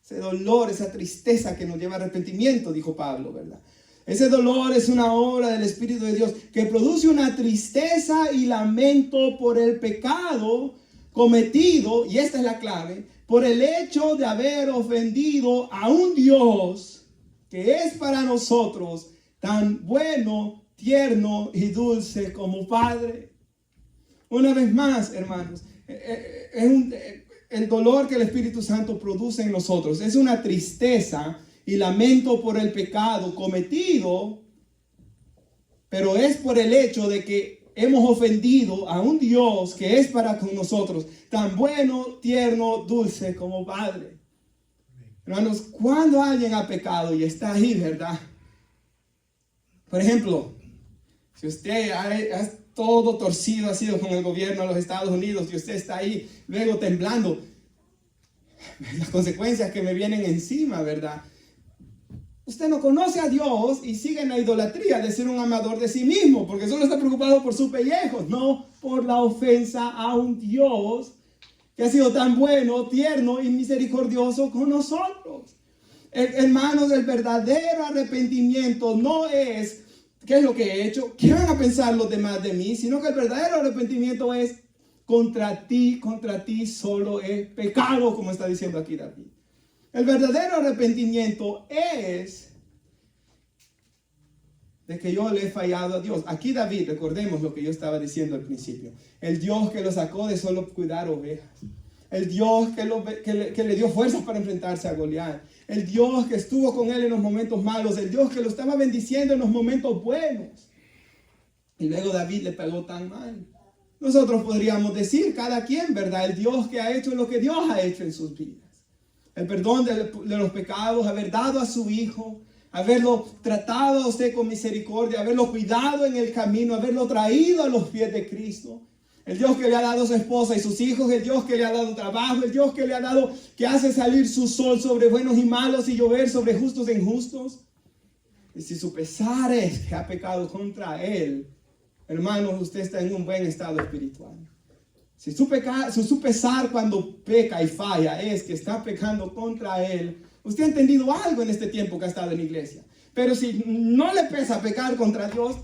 Ese dolor, esa tristeza que nos lleva a arrepentimiento, dijo Pablo, ¿verdad? Ese dolor es una obra del Espíritu de Dios que produce una tristeza y lamento por el pecado cometido, y esta es la clave, por el hecho de haber ofendido a un Dios que es para nosotros tan bueno, tierno y dulce como Padre. Una vez más, hermanos, el dolor que el Espíritu Santo produce en nosotros es una tristeza y lamento por el pecado cometido, pero es por el hecho de que hemos ofendido a un Dios que es para con nosotros tan bueno, tierno, dulce como Padre. Hermanos, cuando alguien ha pecado y está ahí, ¿verdad? Por ejemplo, si usted ha todo torcido ha sido con el gobierno de los Estados Unidos y usted está ahí luego temblando, las consecuencias que me vienen encima, ¿verdad? Usted no conoce a Dios y sigue en la idolatría de ser un amador de sí mismo, porque solo está preocupado por sus pellejos, no por la ofensa a un Dios que ha sido tan bueno, tierno y misericordioso con nosotros. Hermanos, el verdadero arrepentimiento no es ¿qué es lo que he hecho? ¿Qué van a pensar los demás de mí? Sino que el verdadero arrepentimiento es contra ti solo he pecado, como está diciendo aquí David. El verdadero arrepentimiento es de que yo le he fallado a Dios. Aquí David, recordemos lo que yo estaba diciendo al principio. El Dios que lo sacó de solo cuidar ovejas. El Dios que le dio fuerzas para enfrentarse a Goliat. El Dios que estuvo con él en los momentos malos. El Dios que lo estaba bendiciendo en los momentos buenos. Y luego David le pegó tan mal. Nosotros podríamos decir, cada quien, ¿verdad? El Dios que ha hecho lo que Dios ha hecho en sus vidas. El perdón de los pecados, haber dado a su Hijo, haberlo tratado a usted con misericordia, haberlo cuidado en el camino, haberlo traído a los pies de Cristo. El Dios que le ha dado su esposa y sus hijos, el Dios que le ha dado trabajo, el Dios que le ha dado, que hace salir su sol sobre buenos y malos y llover sobre justos e injustos. Y si su pesar es que ha pecado contra Él, hermanos, usted está en un buen estado espiritual. Si su pesar cuando peca y falla es que está pecando contra Él, usted ha entendido algo en este tiempo que ha estado en la iglesia. Pero si no le pesa pecar contra Dios,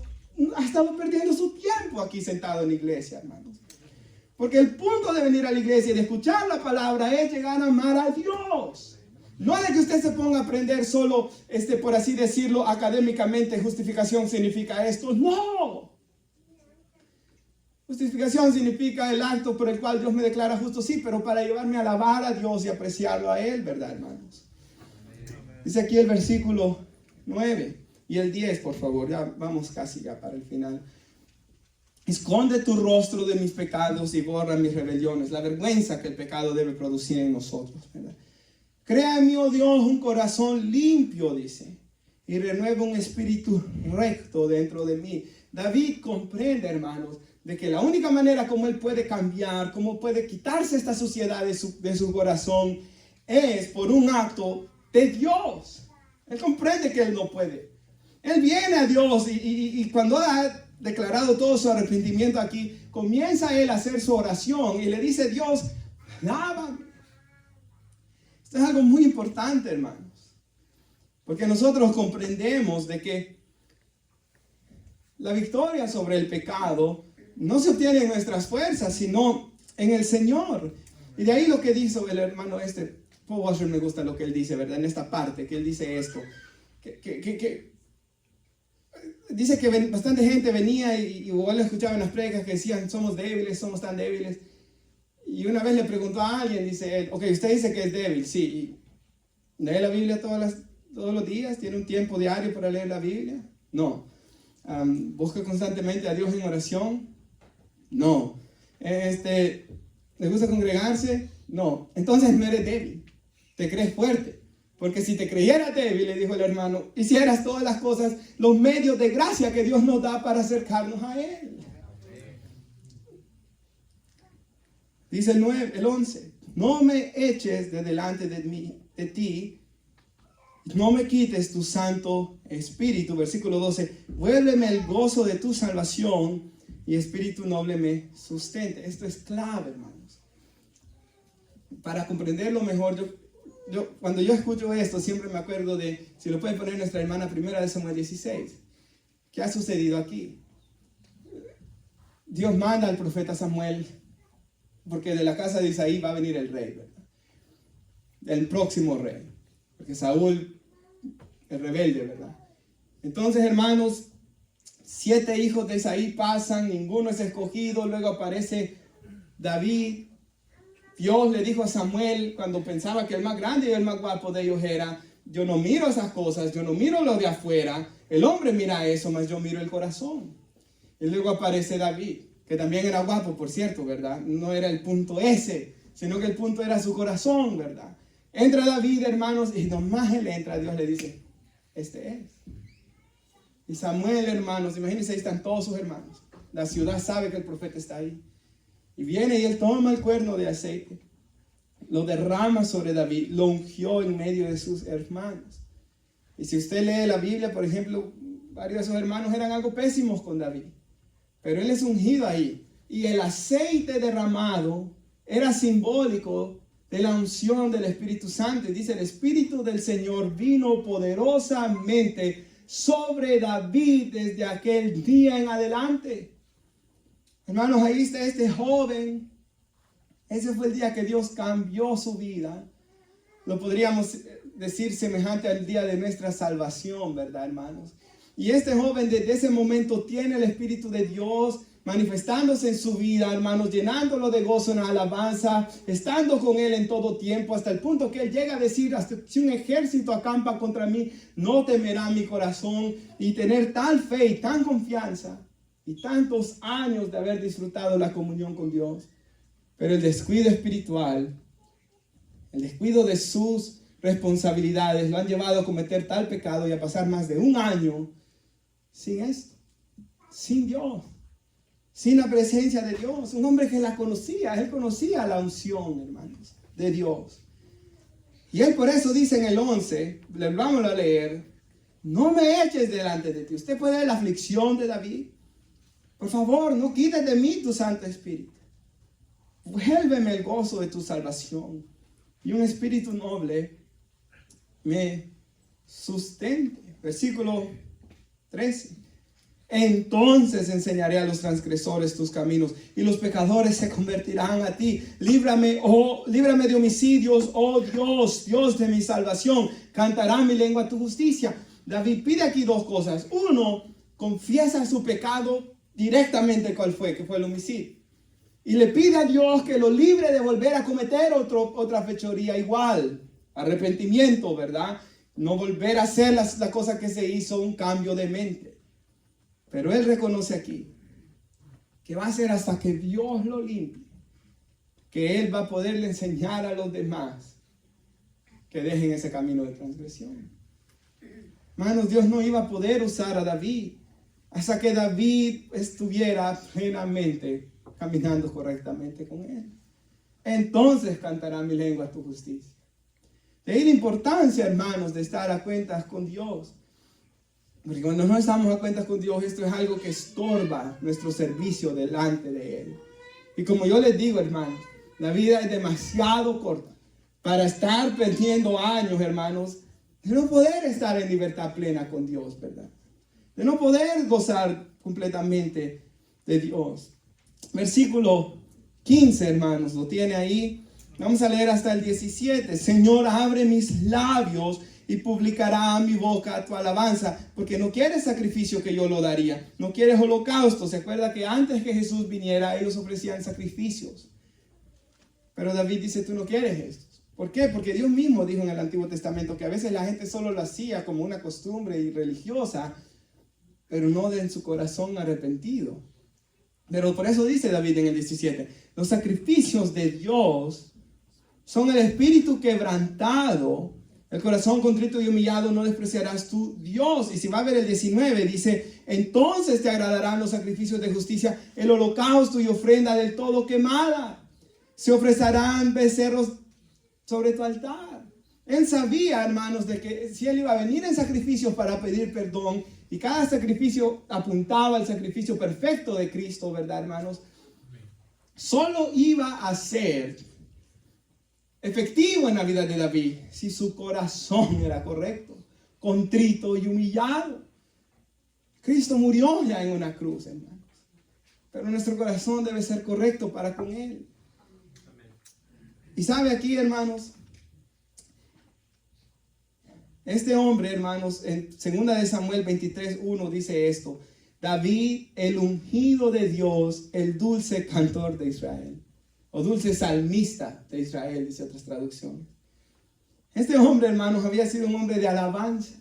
ha estado perdiendo su tiempo aquí sentado en la iglesia, hermanos. Porque el punto de venir a la iglesia y de escuchar la palabra es llegar a amar a Dios. No de que usted se ponga a aprender solo, por así decirlo, académicamente, justificación significa esto. No. Justificación significa el acto por el cual Dios me declara justo, sí, pero para llevarme a alabar a Dios y apreciarlo a Él, ¿verdad, hermanos? Dice aquí el versículo 9 y el 10, por favor, ya vamos casi ya para el final. Esconde tu rostro de mis pecados y borra mis rebeliones, la vergüenza que el pecado debe producir en nosotros, ¿verdad? Crea en mí, oh Dios, un corazón limpio, dice, y renueva un espíritu recto dentro de mí. David comprende, hermanos, de que la única manera como él puede cambiar, como puede quitarse esta suciedad de su corazón, es por un acto de Dios. Él comprende que él no puede. Él viene a Dios y cuando ha declarado todo su arrepentimiento aquí, comienza él a hacer su oración y le dice: Dios, lávame. Esto es algo muy importante, hermanos, porque nosotros comprendemos de que la victoria sobre el pecado no se obtiene en nuestras fuerzas, sino en el Señor. Y de ahí lo que dice el hermano Paul Washer, me gusta lo que él dice, ¿verdad? En esta parte, que él dice esto, que dice que bastante gente venía y igual lo escuchaba en las predicas que decían: somos débiles, somos tan débiles. Y una vez le preguntó a alguien, dice él: ok, usted dice que es débil, sí, lee la Biblia todos todos los días? ¿Tiene un tiempo diario para leer la Biblia? No. ¿Busca constantemente a Dios en oración? No. ¿Le gusta congregarse? No. Entonces no eres débil. Te crees fuerte. Porque si te creyeras débil, le dijo el hermano, hicieras todas las cosas, los medios de gracia que Dios nos da para acercarnos a Él. Dice el 11, no me eches de delante de ti, no me quites tu Santo Espíritu. Versículo 12, vuélveme el gozo de tu salvación y espíritu noble me sustente. Esto es clave, hermanos. Para comprenderlo mejor, cuando yo escucho esto, siempre me acuerdo de, si lo puede poner nuestra hermana, 1 Samuel 16. ¿Qué ha sucedido aquí? Dios manda al profeta Samuel, porque de la casa de Isaí va a venir el rey, ¿verdad? El próximo rey. Porque Saúl, el rebelde, ¿verdad? Entonces, hermanos, 7 hijos de Isaí pasan, ninguno es escogido, luego aparece David. Dios le dijo a Samuel, cuando pensaba que el más grande y el más guapo de ellos era, yo no miro esas cosas, yo no miro lo de afuera, el hombre mira eso, mas yo miro el corazón. Y luego aparece David, que también era guapo, por cierto, ¿verdad? No era el punto ese, sino que el punto era su corazón, ¿verdad? Entra David, hermanos, y nomás él entra, Dios le dice, este es. Y Samuel, hermanos, imagínense, ahí están todos sus hermanos. La ciudad sabe que el profeta está ahí. Y viene y él toma el cuerno de aceite, lo derrama sobre David, lo ungió en medio de sus hermanos. Y si usted lee la Biblia, por ejemplo, varios de sus hermanos eran algo pésimos con David. Pero él es ungido ahí. Y el aceite derramado era simbólico de la unción del Espíritu Santo. Y dice, el Espíritu del Señor vino poderosamente sobre David desde aquel día en adelante. Hermanos, ahí está este joven. Ese fue el día que Dios cambió su vida. Lo podríamos decir semejante al día de nuestra salvación, ¿verdad, hermanos? Y este joven desde ese momento tiene el Espíritu de Dios manifestándose en su vida, hermanos, llenándolo de gozo en alabanza, estando con él en todo tiempo, hasta el punto que él llega a decir, hasta si un ejército acampa contra mí, no temerá mi corazón, y tener tal fe y tan confianza, y tantos años de haber disfrutado la comunión con Dios. Pero el descuido espiritual, el descuido de sus responsabilidades, lo han llevado a cometer tal pecado y a pasar más de un año sin esto, sin Dios, sin la presencia de Dios. Un hombre que la conocía, él conocía la unción, hermanos, de Dios. Y él por eso dice en el 11, vamos a leer, no me eches delante de ti. Usted puede ver la aflicción de David. Por favor, no quites de mí tu Santo Espíritu. Vuélveme el gozo de tu salvación. Y un espíritu noble me sustente. Versículo 13. Entonces enseñaré a los transgresores tus caminos y los pecadores se convertirán a ti. Líbrame de homicidios, oh Dios, Dios de mi salvación. Cantará mi lengua tu justicia. David pide aquí dos cosas. Uno, confiesa su pecado directamente cuál fue, que fue el homicidio. Y le pide a Dios que lo libre de volver a cometer otra fechoría igual. Arrepentimiento, ¿verdad? No volver a hacer la cosa que se hizo, un cambio de mente. Pero él reconoce aquí que va a ser hasta que Dios lo limpie, que él va a poderle enseñar a los demás que dejen ese camino de transgresión. Hermanos, Dios no iba a poder usar a David hasta que David estuviera plenamente caminando correctamente con él. Entonces cantará mi lengua tu justicia. De ahí la importancia, hermanos, de estar a cuentas con Dios. Porque cuando no estamos a cuentas con Dios, esto es algo que estorba nuestro servicio delante de Él. Y como yo les digo, hermanos, la vida es demasiado corta para estar perdiendo años, hermanos, de no poder estar en libertad plena con Dios, ¿verdad? De no poder gozar completamente de Dios. Versículo 15, hermanos, lo tiene ahí. Vamos a leer hasta el 17. Señor, abre mis labios y publicará mi boca tu alabanza, porque no quieres sacrificio que yo lo daría, no quieres holocausto. Se acuerda que antes que Jesús viniera, ellos ofrecían sacrificios. Pero David dice, tú no quieres estos. ¿Por qué? Porque Dios mismo dijo en el Antiguo Testamento que a veces la gente solo lo hacía como una costumbre y religiosa, pero no de en su corazón arrepentido. Pero por eso dice David en el 17, los sacrificios de Dios son el espíritu quebrantado, el corazón contrito y humillado no despreciarás tú, Dios. Y si va a ver el 19, dice, entonces te agradarán los sacrificios de justicia, el holocausto y ofrenda del todo quemada. Se ofrecerán becerros sobre tu altar. Él sabía, hermanos, de que si él iba a venir en sacrificios para pedir perdón, y cada sacrificio apuntaba al sacrificio perfecto de Cristo, ¿verdad, hermanos? Solo iba a ser efectivo en la vida de David si su corazón era correcto, contrito y humillado. Cristo murió ya en una cruz, hermanos, pero nuestro corazón debe ser correcto para con Él. Y sabe aquí, hermanos, este hombre, hermanos, en 2 Samuel 23:1 dice esto: David, el ungido de Dios, el dulce cantor de Israel, o dulce salmista de Israel, dice otras traducciones. Este hombre, hermanos, había sido un hombre de alabanza.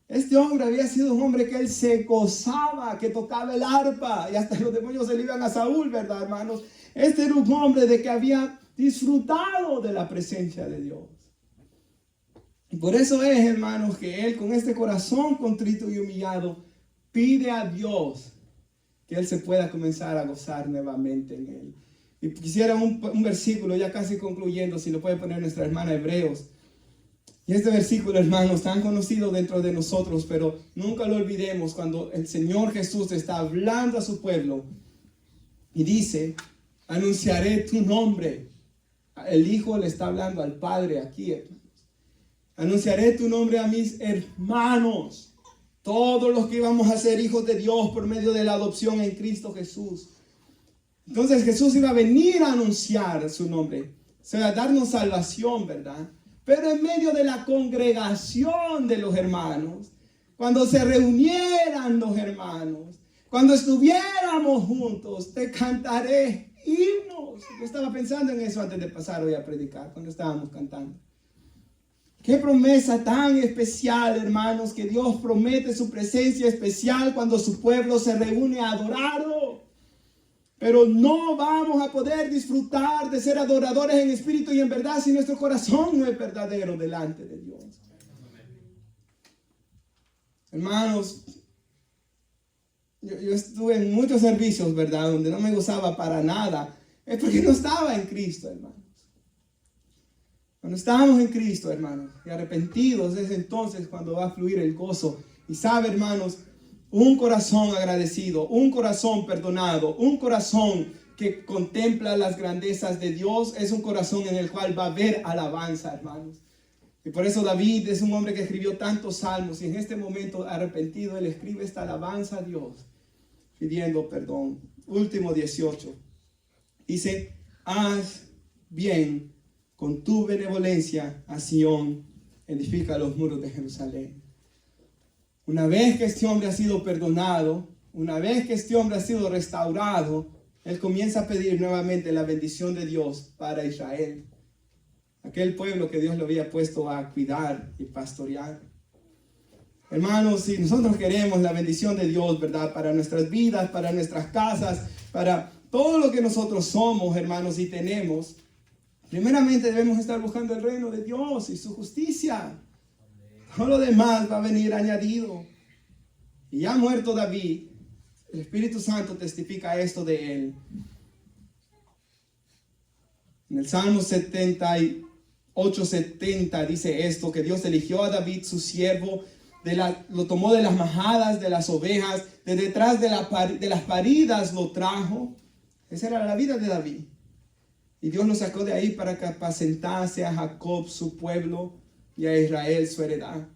Este hombre había sido un hombre que él se gozaba, que tocaba el arpa, y hasta los demonios se le iban a Saúl, ¿verdad, hermanos? Este era un hombre de que había disfrutado de la presencia de Dios. Y por eso es, hermanos, que él con este corazón contrito y humillado pide a Dios que él se pueda comenzar a gozar nuevamente en él. Y quisiera un versículo, ya casi concluyendo, si lo puede poner nuestra hermana Hebreos. Y este versículo, hermanos, tan conocido dentro de nosotros, pero nunca lo olvidemos cuando el Señor Jesús está hablando a su pueblo y dice, anunciaré tu nombre. El Hijo le está hablando al Padre aquí, hermanos. Anunciaré tu nombre a mis hermanos, todos los que íbamos a ser hijos de Dios por medio de la adopción en Cristo Jesús. Entonces Jesús iba a venir a anunciar su nombre, o sea, a darnos salvación, ¿verdad? Pero en medio de la congregación de los hermanos, cuando se reunieran los hermanos, cuando estuviéramos juntos, te cantaré himnos. Yo estaba pensando en eso antes de pasar hoy a predicar, cuando estábamos cantando. Qué promesa tan especial, hermanos, que Dios promete su presencia especial cuando su pueblo se reúne a adorarlo. Pero no vamos a poder disfrutar de ser adoradores en espíritu y en verdad si nuestro corazón no es verdadero delante de Dios. Hermanos, yo estuve en muchos servicios, ¿verdad? Donde no me gozaba para nada. Es porque no estaba en Cristo, hermanos. Cuando estamos en Cristo, hermanos, y arrepentidos, es entonces cuando va a fluir el gozo. Y sabe, hermanos, un corazón agradecido, un corazón perdonado, un corazón que contempla las grandezas de Dios, es un corazón en el cual va a haber alabanza, hermanos. Y por eso David es un hombre que escribió tantos salmos, y en este momento arrepentido, él escribe esta alabanza a Dios, pidiendo perdón. Último 18. Dice, haz bien con tu benevolencia a Sión, edifica los muros de Jerusalén. Una vez que este hombre ha sido perdonado, una vez que este hombre ha sido restaurado, él comienza a pedir nuevamente la bendición de Dios para Israel. Aquel pueblo que Dios lo había puesto a cuidar y pastorear. Hermanos, si nosotros queremos la bendición de Dios, ¿verdad? Para nuestras vidas, para nuestras casas, para todo lo que nosotros somos, hermanos, y tenemos, primeramente debemos estar buscando el reino de Dios y su justicia. Todo lo demás va a venir añadido. Y ya muerto David, el Espíritu Santo testifica esto de él. En el Salmo 78:70 dice esto, que Dios eligió a David, su siervo, lo tomó de las majadas de las ovejas, de detrás de las paridas lo trajo. Esa era la vida de David. Y Dios lo sacó de ahí para que apacentase a Jacob, su pueblo, y a Israel, su heredad.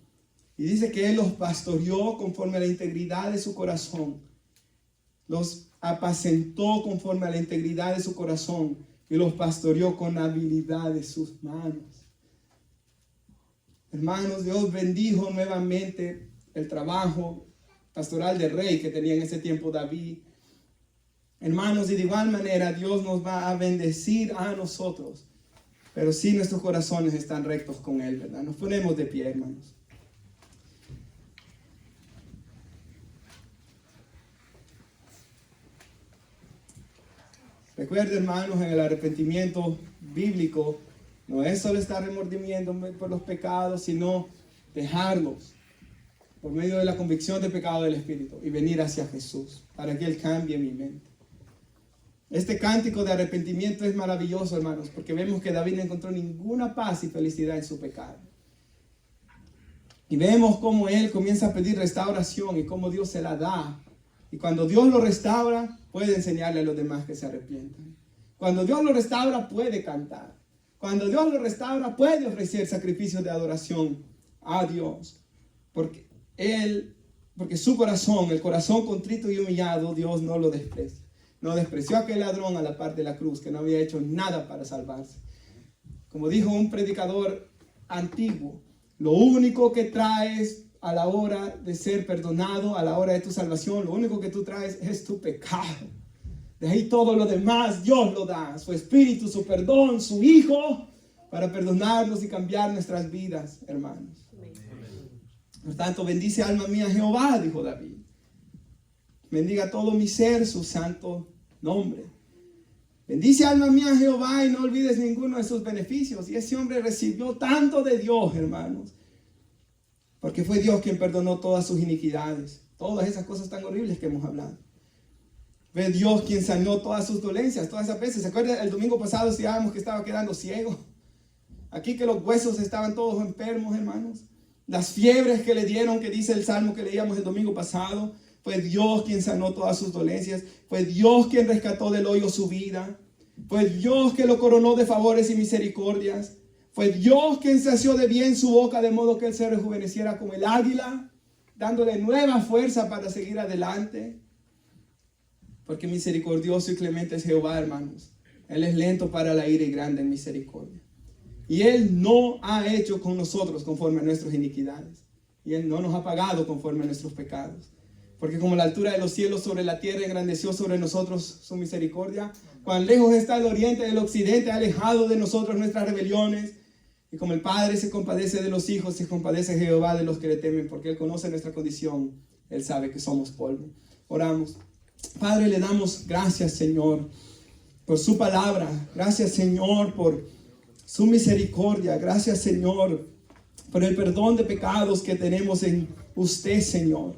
Y dice que Él los pastoreó conforme a la integridad de su corazón. Los apacentó conforme a la integridad de su corazón. Y los pastoreó con habilidad de sus manos. Hermanos, Dios bendijo nuevamente el trabajo pastoral de rey que tenía en ese tiempo David. Hermanos, y de igual manera Dios nos va a bendecir a nosotros pero sí nuestros corazones están rectos con Él, ¿verdad? Nos ponemos de pie, hermanos. Recuerden, hermanos, en el arrepentimiento bíblico, no es solo estar remordimiento por los pecados, sino dejarlos por medio de la convicción del pecado del Espíritu y venir hacia Jesús para que Él cambie mi mente. Este cántico de arrepentimiento es maravilloso, hermanos, porque vemos que David no encontró ninguna paz y felicidad en su pecado. Y vemos cómo él comienza a pedir restauración y cómo Dios se la da. Y cuando Dios lo restaura, puede enseñarle a los demás que se arrepientan. Cuando Dios lo restaura, puede cantar. Cuando Dios lo restaura, puede ofrecer sacrificios de adoración a Dios. Porque su corazón, el corazón contrito y humillado, Dios no lo desprecia. No despreció a aquel ladrón a la par de la cruz, que no había hecho nada para salvarse. Como dijo un predicador antiguo, lo único que traes a la hora de ser perdonado, a la hora de tu salvación, lo único que tú traes es tu pecado. De ahí todo lo demás Dios lo da, su espíritu, su perdón, su Hijo, para perdonarnos y cambiar nuestras vidas, hermanos. Por tanto, bendice alma mía Jehová, dijo David. Bendiga todo mi ser su santo nombre. Bendice alma mía Jehová y no olvides ninguno de sus beneficios. Y ese hombre recibió tanto de Dios, hermanos, porque fue Dios quien perdonó todas sus iniquidades, todas esas cosas tan horribles que hemos hablado. Fue Dios quien sanó todas sus dolencias, todas esas veces. ¿Se acuerdan? El domingo pasado decíamos que estaba quedando ciego. Aquí que los huesos estaban todos enfermos, hermanos. Las fiebres que le dieron, que dice el salmo que leíamos el domingo pasado. Fue Dios quien sanó todas sus dolencias. Fue Dios quien rescató del hoyo su vida. Fue Dios que lo coronó de favores y misericordias. Fue Dios quien sació de bien su boca de modo que él se rejuveneciera como el águila, dándole nueva fuerza para seguir adelante. Porque misericordioso y clemente es Jehová, hermanos. Él es lento para la ira y grande en misericordia. Y Él no ha hecho con nosotros conforme a nuestras iniquidades. Y Él no nos ha pagado conforme a nuestros pecados. Porque como la altura de los cielos sobre la tierra engrandeció sobre nosotros su misericordia, cuán lejos está el oriente del occidente, ha alejado de nosotros nuestras rebeliones. Y como el Padre se compadece de los hijos, se compadece Jehová de los que le temen, porque Él conoce nuestra condición. Él sabe que somos polvo. Oramos. Padre, le damos gracias, Señor, por su palabra. Gracias, Señor, por su misericordia. Gracias, Señor, por el perdón de pecados que tenemos en usted, Señor.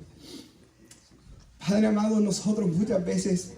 Padre amado, nosotros muchas veces